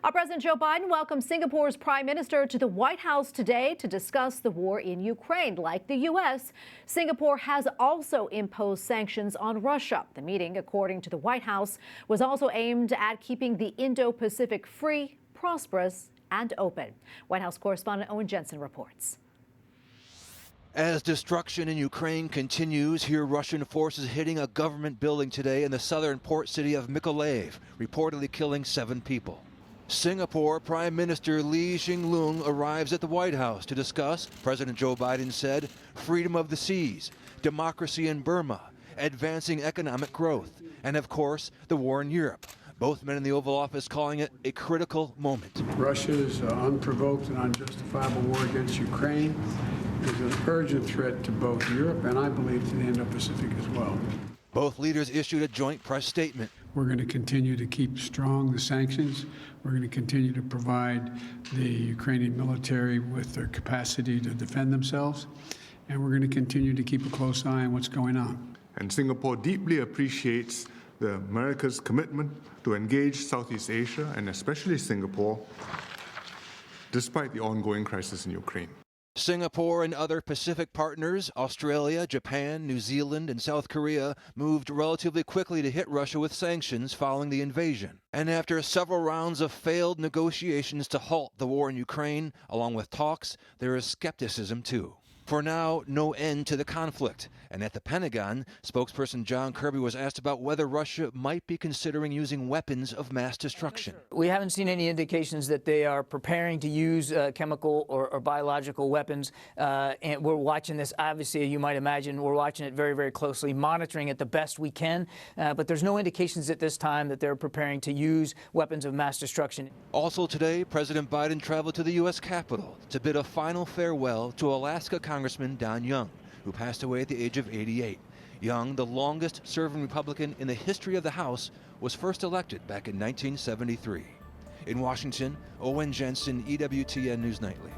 Our President Joe Biden welcomed Singapore's Prime Minister to the White House today to discuss the war in Ukraine. Like the U.S., Singapore has also imposed sanctions on Russia. The meeting, according to the White House, was also aimed at keeping the Indo-Pacific free, prosperous, and open. White House Correspondent Owen Jensen reports. As destruction in Ukraine continues, here Russian forces hitting a government building today in the southern port city of Mykolaiv, reportedly killing 7 people. Singapore Prime Minister Loong arrives at the White House to discuss, President Joe Biden said, freedom of the seas, democracy in Burma, advancing economic growth, and of course, the war in Europe. Both men in the Oval Office calling it a critical moment. Russia's unprovoked and unjustifiable war against Ukraine is an urgent threat to both Europe and I believe to the Indo-Pacific as well. Both leaders issued a joint press statement. We're going to continue to keep strong the sanctions. We're going to continue to provide the Ukrainian military with their capacity to defend themselves. And we're going to continue to keep a close eye on what's going on. And Singapore deeply appreciates America's commitment to engage Southeast Asia and especially Singapore, despite the ongoing crisis in Ukraine. Singapore and other Pacific partners, Australia, Japan, New Zealand, and South Korea, moved relatively quickly to hit Russia with sanctions following the invasion. And after several rounds of failed negotiations to halt the war in Ukraine, along with talks, there is skepticism too. For now, no end to the conflict. And at the Pentagon, spokesperson John Kirby was asked about whether Russia might be considering using weapons of mass destruction. We haven't seen any indications that they are preparing to use chemical or biological weapons. And we're watching this, obviously, you might imagine, we're watching it very, very closely, monitoring it the best we can. But there's no indications at this time that they're preparing to use weapons of mass destruction. Also today, President Biden traveled to the U.S. Capitol to bid a final farewell to Alaska Congressman Don Young, who passed away at the age of 88. Young, the longest-serving Republican in the history of the House, was first elected back in 1973. In Washington, Owen Jensen, EWTN News Nightly.